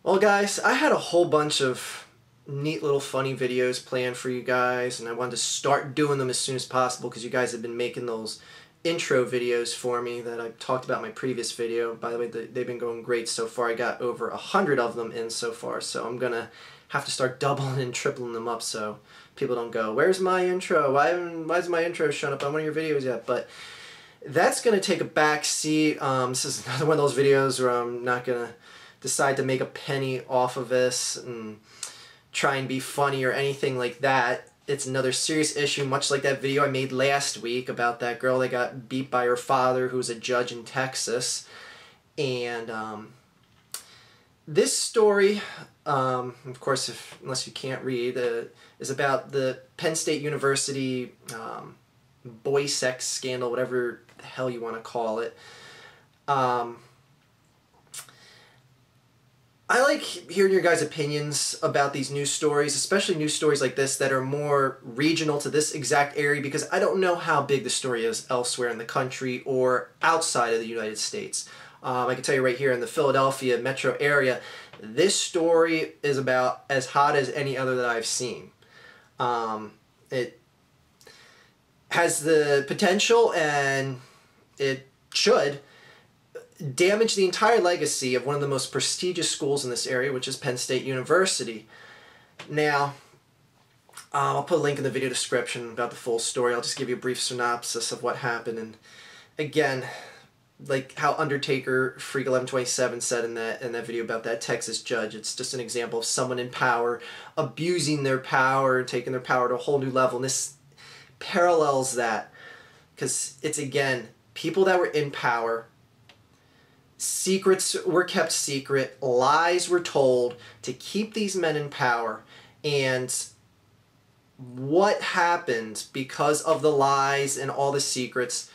Well, guys, I had a whole bunch of neat little funny videos planned for you guys, and I wanted to start doing them as soon as possible because you guys have been making those intro videos for me that I talked about in my previous video. By the way, they've been going great so far. I got over 100 of them in so far, so I'm gonna have to start doubling and tripling them up so people don't go, "Where's my intro? Why is my intro showing up on one of your videos yet?" But that's gonna take a back seat. This is another one of those videos where I'm not gonna decide to make a penny off of this and try and be funny or anything like that. It's another serious issue, much like that video I made last week about that girl that got beat by her father who was a judge in Texas. And this story, of course, unless you can't read, is about the Penn State University boy sex scandal, whatever the hell you want to call it. I like hearing your guys' opinions about these news stories, especially news stories like this that are more regional to this exact area, because I don't know how big the story is elsewhere in the country or outside of the United States. I can tell you right here in the Philadelphia metro area, this story is about as hot as any other that I've seen. It has the potential, and it should damage the entire legacy of one of the most prestigious schools in this area, which is Penn State University. Now, I'll put a link in the video description about the full story. I'll just give you a brief synopsis of what happened. And again, like how Undertaker Freak 1127 said in that video about that Texas judge, it's just an example of someone in power abusing their power, taking their power to a whole new level. And this parallels that, because it's, again, people that were in power. Secrets were kept secret, lies were told to keep these men in power, and what happened because of the lies and all the secrets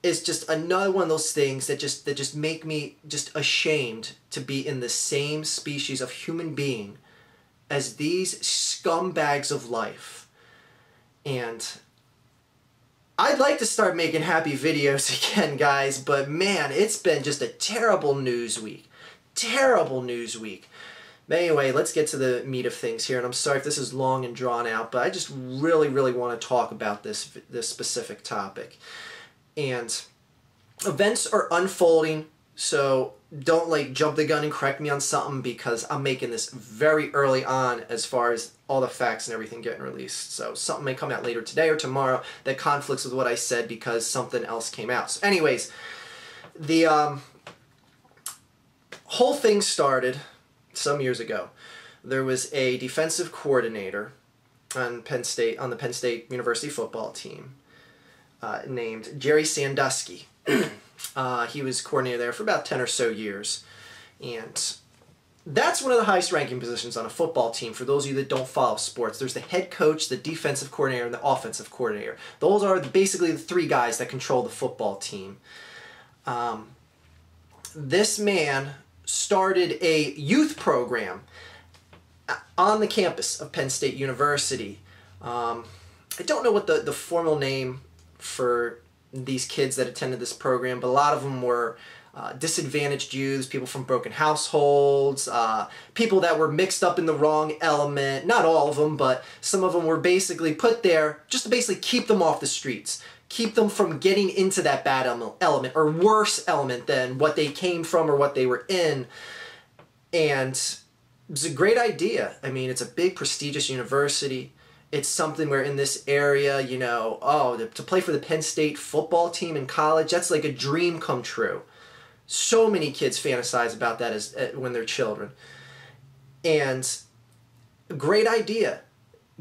is just another one of those things that just make me just ashamed to be in the same species of human being as these scumbags of life. And I'd like to start making happy videos again, guys, but man, it's been just a terrible news week. Terrible news week. But anyway, let's get to the meat of things here, and I'm sorry if this is long and drawn out, but I just really want to talk about this specific topic. And events are unfolding, so don't like jump the gun and correct me on something, because I'm making this very early on as far as all the facts and everything getting released. So something may come out later today or tomorrow that conflicts with what I said because something else came out. So anyways, the whole thing started some years ago. There was a defensive coordinator on the Penn State University football team named Jerry Sandusky. He was coordinator there for about 10 or so years, and that's one of the highest ranking positions on a football team. For those of you that don't follow sports, there's the head coach, the defensive coordinator, and the offensive coordinator. Those are basically the three guys that control the football team. This man started a youth program on the campus of Penn State University. I don't know what the formal name for these kids that attended this program, but a lot of them were disadvantaged youths, people from broken households, people that were mixed up in the wrong element. Not all of them, but some of them were basically put there just to basically keep them off the streets, keep them from getting into that bad element or worse element than what they came from or what they were in. And it was a great idea. I mean, it's a big, prestigious university. It's something where in this area, you know, to play for the Penn State football team in college, that's like a dream come true. So many kids fantasize about that when they're children. And a great idea.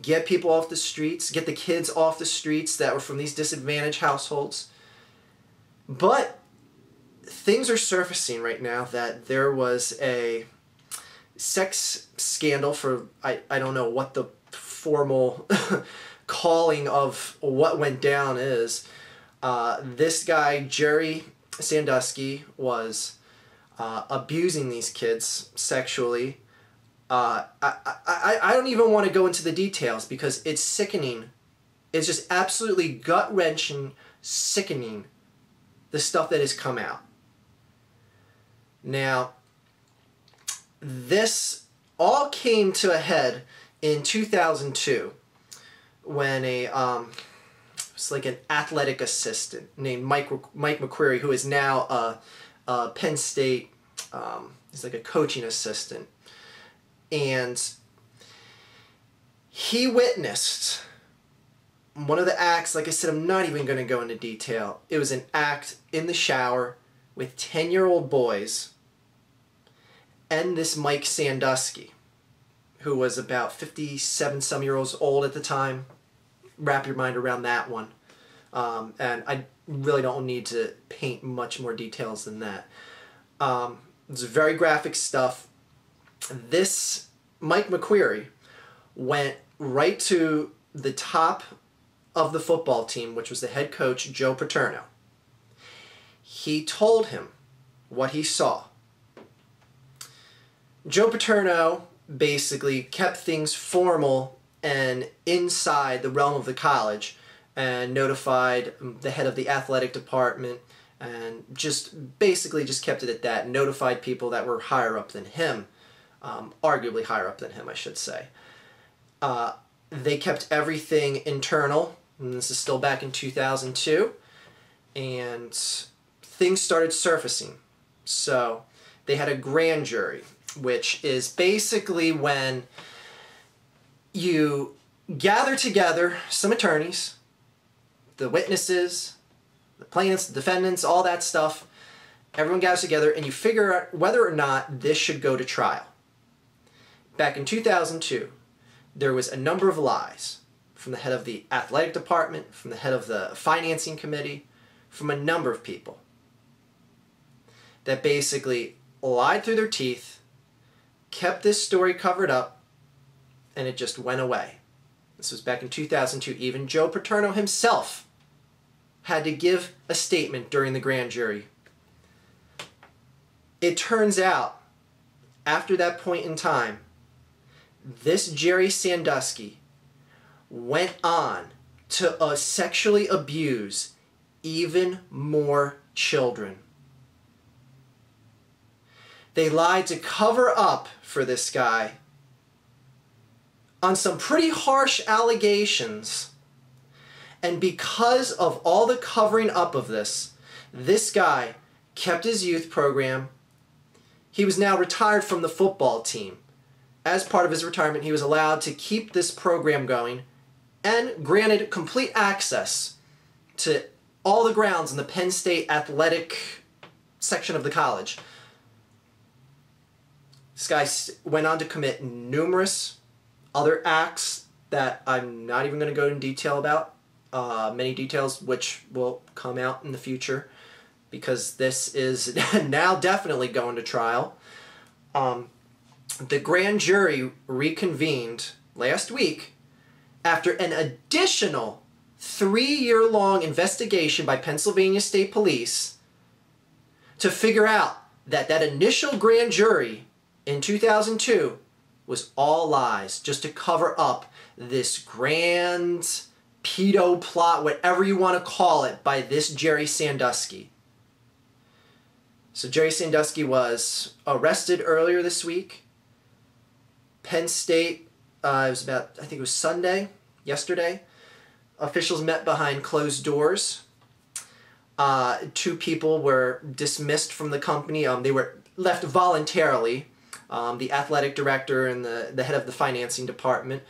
Get people off the streets, get the kids off the streets that were from these disadvantaged households. But things are surfacing right now that there was a sex scandal for, I don't know what the formal calling of what went down is. This guy, Jerry Sandusky, was abusing these kids sexually. I don't even want to go into the details because it's sickening. It's just absolutely gut-wrenching, sickening, the stuff that has come out. Now, this all came to a head in 2002 when it's like an athletic assistant named Mike McQueary, who is now a Penn State, he's like a coaching assistant, and he witnessed one of the acts. Like I said, I'm not even going to go into detail. It was an act in the shower with 10-year-old boys and this Mike Sandusky, who was about 57-some years old at the time. Wrap your mind around that one. And I really don't need to paint much more details than that. It's very graphic stuff. This Mike McQueary went right to the top of the football team, which was the head coach, Joe Paterno. He told him what he saw. Joe Paterno basically kept things formal and inside the realm of the college, and notified the head of the athletic department, and just basically just kept it at that. Notified people that were higher up than him, arguably higher up than him, I should say. They kept everything internal, and this is still back in 2002, and things started surfacing. So they had a grand jury, which is basically when you gather together some attorneys, the witnesses, the plaintiffs, the defendants, all that stuff. Everyone gathers together and you figure out whether or not this should go to trial. Back in 2002, there was a number of lies from the head of the athletic department, from the head of the financing committee, from a number of people that basically lied through their teeth, kept this story covered up, and it just went away. This was back in 2002. Even Joe Paterno himself had to give a statement during the grand jury. It turns out, after that point in time, this Jerry Sandusky went on to sexually abuse even more children. They lied to cover up for this guy on some pretty harsh allegations. And because of all the covering up of this guy kept his youth program. He was now retired from the football team. As part of his retirement, he was allowed to keep this program going and granted complete access to all the grounds in the Penn State athletic section of the college. This guy went on to commit numerous other acts that I'm not even going to go in detail about. Many details which will come out in the future because this is now definitely going to trial. The grand jury reconvened last week after an additional 3-year-long investigation by Pennsylvania State Police to figure out that that initial grand jury in 2002 was all lies, just to cover up this grand pedo plot, whatever you want to call it, by this Jerry Sandusky. So Jerry Sandusky was arrested earlier this week. Penn State, it was about, I think it was Sunday, yesterday. Officials met behind closed doors. 2 people were dismissed from the company. They were left voluntarily. The athletic director and the head of the financing department,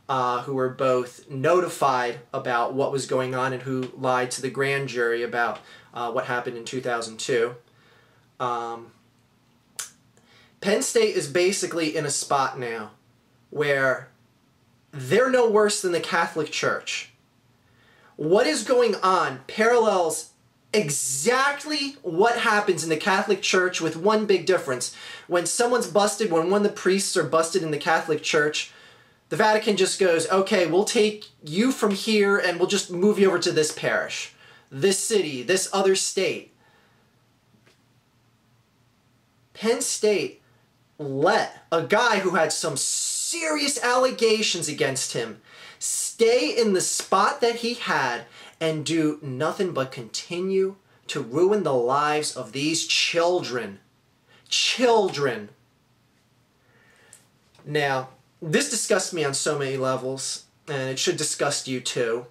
who were both notified about what was going on and who lied to the grand jury about what happened in 2002. Penn State is basically in a spot now where they're no worse than the Catholic Church. What is going on parallels exactly what happens in the Catholic Church, with one big difference. When someone's busted, when one of the priests are busted in the Catholic Church, the Vatican just goes, okay, we'll take you from here and we'll just move you over to this parish, this city, this other state. Penn State let a guy who had some serious allegations against him stay in the spot that he had and do nothing but continue to ruin the lives of these children. Children. Now, this disgusts me on so many levels, and it should disgust you too.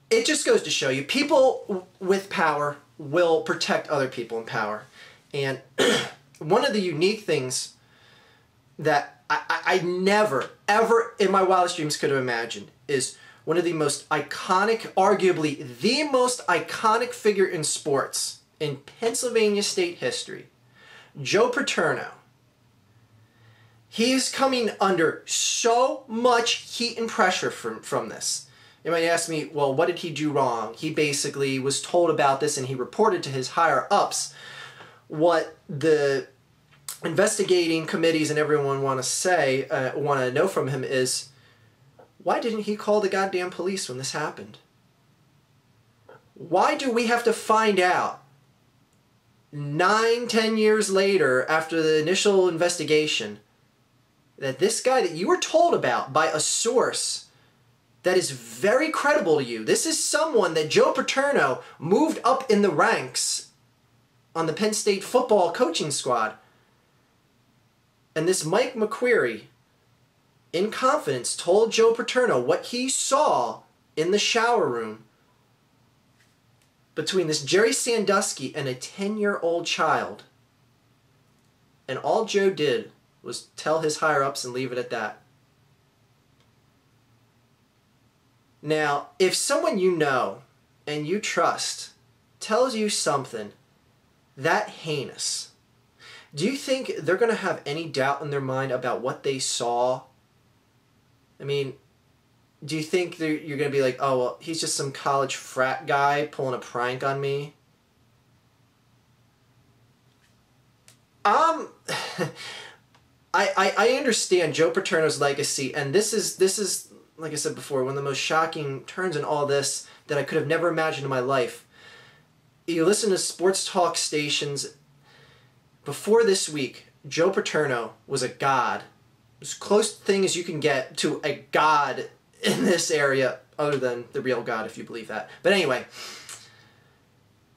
It just goes to show you, people with power will protect other people in power. And one of the unique things that I never, ever in my wildest dreams could have imagined is one of the most iconic, arguably the most iconic figure in sports in Pennsylvania state history, Joe Paterno. He is coming under so much heat and pressure from this. You might ask me, well, what did he do wrong? He basically was told about this and he reported to his higher-ups. What the investigating committees and everyone want to know from him is, why didn't he call the goddamn police when this happened? Why do we have to find out 9-10 years later after the initial investigation that this guy that you were told about by a source that is very credible to you, this is someone that Joe Paterno moved up in the ranks on the Penn State football coaching squad, and this Mike McQueary, in confidence, told Joe Paterno what he saw in the shower room between this Jerry Sandusky and a 10-year-old child. And all Joe did was tell his higher-ups and leave it at that. Now, if someone you know and you trust tells you something that heinous, do you think they're going to have any doubt in their mind about what they saw? I mean, do you think you're going to be like, oh, well, he's just some college frat guy pulling a prank on me? I understand Joe Paterno's legacy, and this is like I said before, one of the most shocking turns in all this that I could have never imagined in my life. You listen to sports talk stations. Before this week, Joe Paterno was a god. As close thing as you can get to a god in this area, other than the real God, if you believe that. But anyway,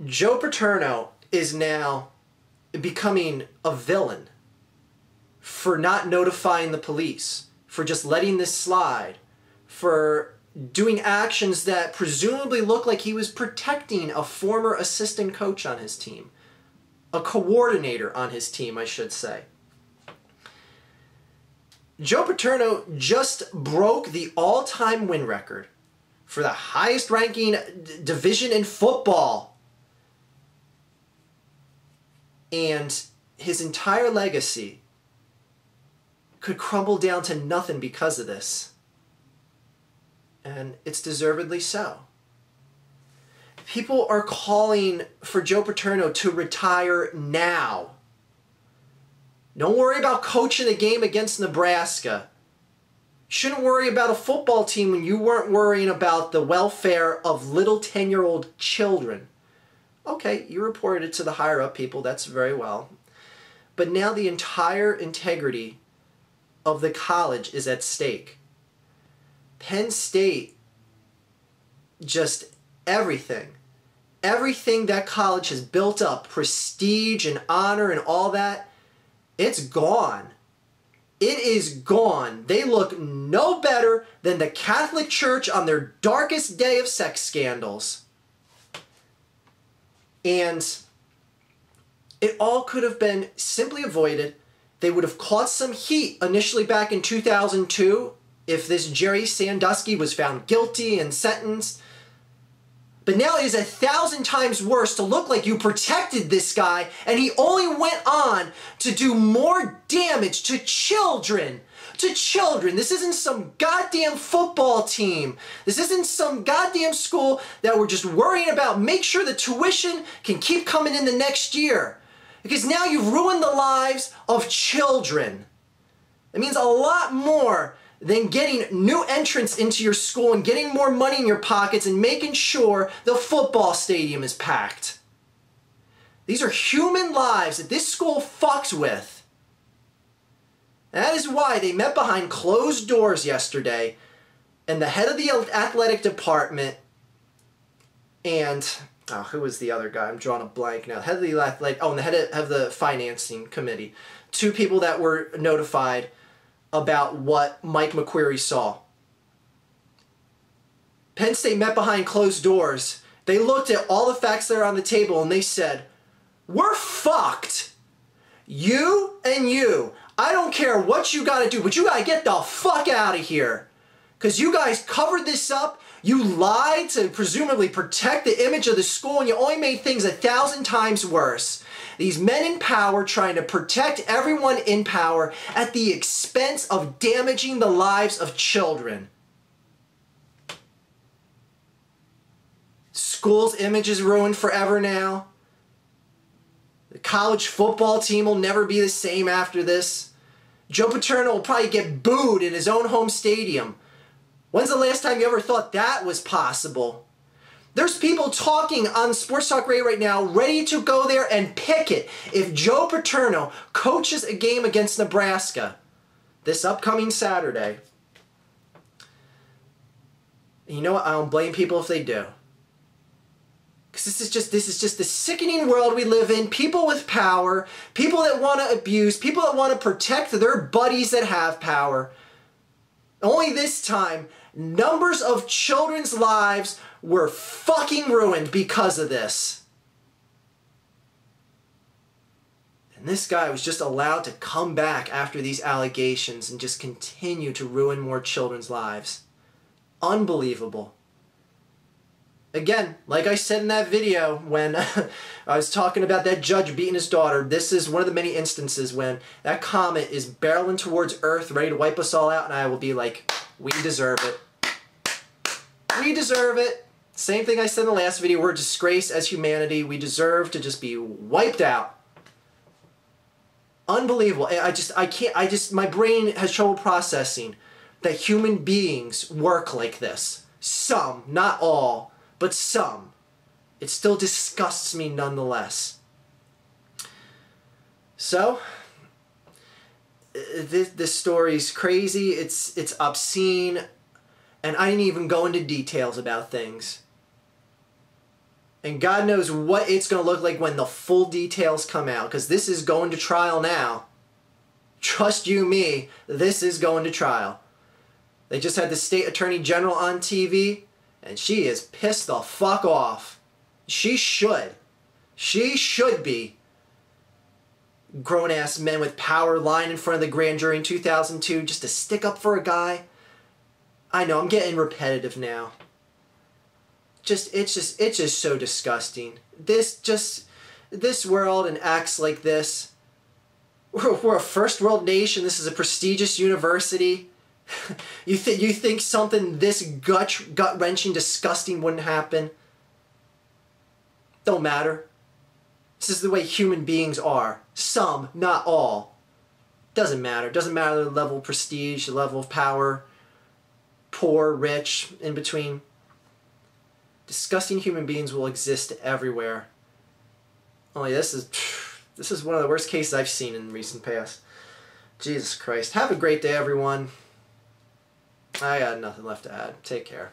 Joe Paterno is now becoming a villain for not notifying the police, for just letting this slide, for doing actions that presumably look like he was protecting a former assistant coach on his team. A coordinator on his team, I should say. Joe Paterno just broke the all-time win record for the highest ranking division in football. And his entire legacy could crumble down to nothing because of this. And it's deservedly so. People are calling for Joe Paterno to retire now. Don't worry about coaching a game against Nebraska. Shouldn't worry about a football team when you weren't worrying about the welfare of little 10-year-old children. Okay, you reported it to the higher-up people, that's very well. But now the entire integrity of the college is at stake. Penn State, just everything that college has built up, prestige and honor and all that, it's gone. It is gone. They look no better than the Catholic Church on their darkest day of sex scandals. And it all could have been simply avoided. They would have caught some heat initially back in 2002 if this Jerry Sandusky was found guilty and sentenced. But now it is 1,000 times worse to look like you protected this guy and he only went on to do more damage to children. To children. This isn't some goddamn football team. This isn't some goddamn school that we're just worrying about. Make sure the tuition can keep coming in the next year. Because now you've ruined the lives of children. It means a lot more than getting new entrants into your school and getting more money in your pockets and making sure the football stadium is packed. These are human lives that this school fucks with. And that is why they met behind closed doors yesterday, and the head of the athletic department and oh, who was the other guy? I'm drawing a blank now. Head of the the head of the financing committee. 2 people that were notified about what Mike McQueary saw. Penn State met behind closed doors. They looked at all the facts that are on the table and they said, we're fucked. You and you. I don't care what you got to do, but you got to get the fuck out of here. Because you guys covered this up. You lied to presumably protect the image of the school, and you only made things 1,000 times worse. These men in power trying to protect everyone in power at the expense of damaging the lives of children. School's image is ruined forever now. The college football team will never be the same after this. Joe Paterno will probably get booed in his own home stadium. When's the last time you ever thought that was possible? There's people talking on Sports Talk Radio right now ready to go there and picket if Joe Paterno coaches a game against Nebraska this upcoming Saturday. And you know what? I don't blame people if they do. Because this is just the sickening world we live in. People with power, people that want to abuse, people that want to protect their buddies that have power. Only this time, numbers of children's lives were fucking ruined because of this. And this guy was just allowed to come back after these allegations and just continue to ruin more children's lives. Unbelievable. Again, like I said in that video when I was talking about that judge beating his daughter, this is one of the many instances when that comet is barreling towards Earth, ready to wipe us all out, and I will be like, we deserve it. We deserve it. Same thing I said in the last video, we're a disgrace as humanity. We deserve to just be wiped out. Unbelievable. My brain has trouble processing that human beings work like this. Some, not all. But some. It still disgusts me nonetheless. So, this story's crazy, it's obscene, and I didn't even go into details about things. And God knows what it's going to look like when the full details come out, because this is going to trial now. Trust you me, this is going to trial. They just had the state attorney general on TV, and she is pissed the fuck off. She should. She should be. Grown-ass men with power lying in front of the grand jury in 2002 just to stick up for a guy. I know, I'm getting repetitive now. It's just so disgusting. This world and acts like this. We're a first world nation. This is a prestigious university. You think something this gut-wrenching, disgusting wouldn't happen? Don't matter. This is the way human beings are. Some, not all. Doesn't matter. Doesn't matter the level of prestige, the level of power, poor, rich, in between. Disgusting human beings will exist everywhere. Only this is one of the worst cases I've seen in the recent past. Jesus Christ. Have a great day, everyone. I got nothing left to add. Take care.